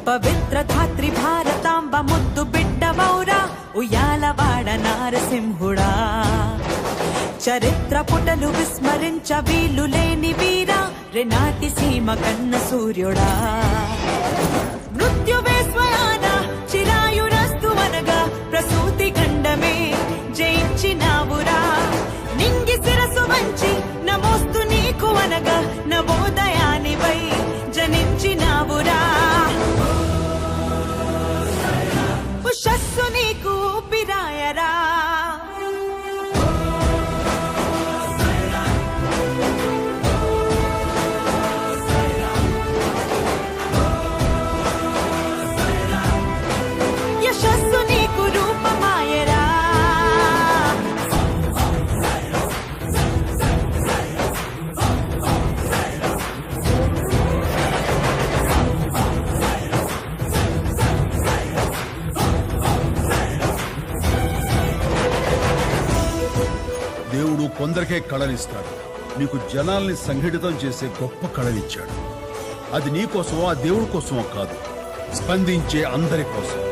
పవిత్ర ధాత్రి భారతాంబ ముద్దు బిడ్డవౌరా ఉయ్యాలవాడ నారసింహుడా చరిత్ర పుటలు విస్మరించ వీలు లేని వీరా రెనాటి సీమ కన్న సూర్యుడా మృత్యువే స్వయాన చిరాయురస్తు అనగా ప్రసూతి గండమే జయించినావురా నింగి శిరసు వంచి నమోస్తు నీకు అనగా నవోదయానివై జనించినావురా ఉషస్సు నీకు ఊపిరాయరా యశస్సు నీకు రూపమాయరా దేవుడు కొందరికే కళనిస్తాడు. నీకు జనాల్ని సంఘటితం చేసే గొప్ప కళనిచ్చాడు. అది నీ కోసమో ఆ దేవుడి కోసమో కాదు, స్పందించే అందరి కోసం.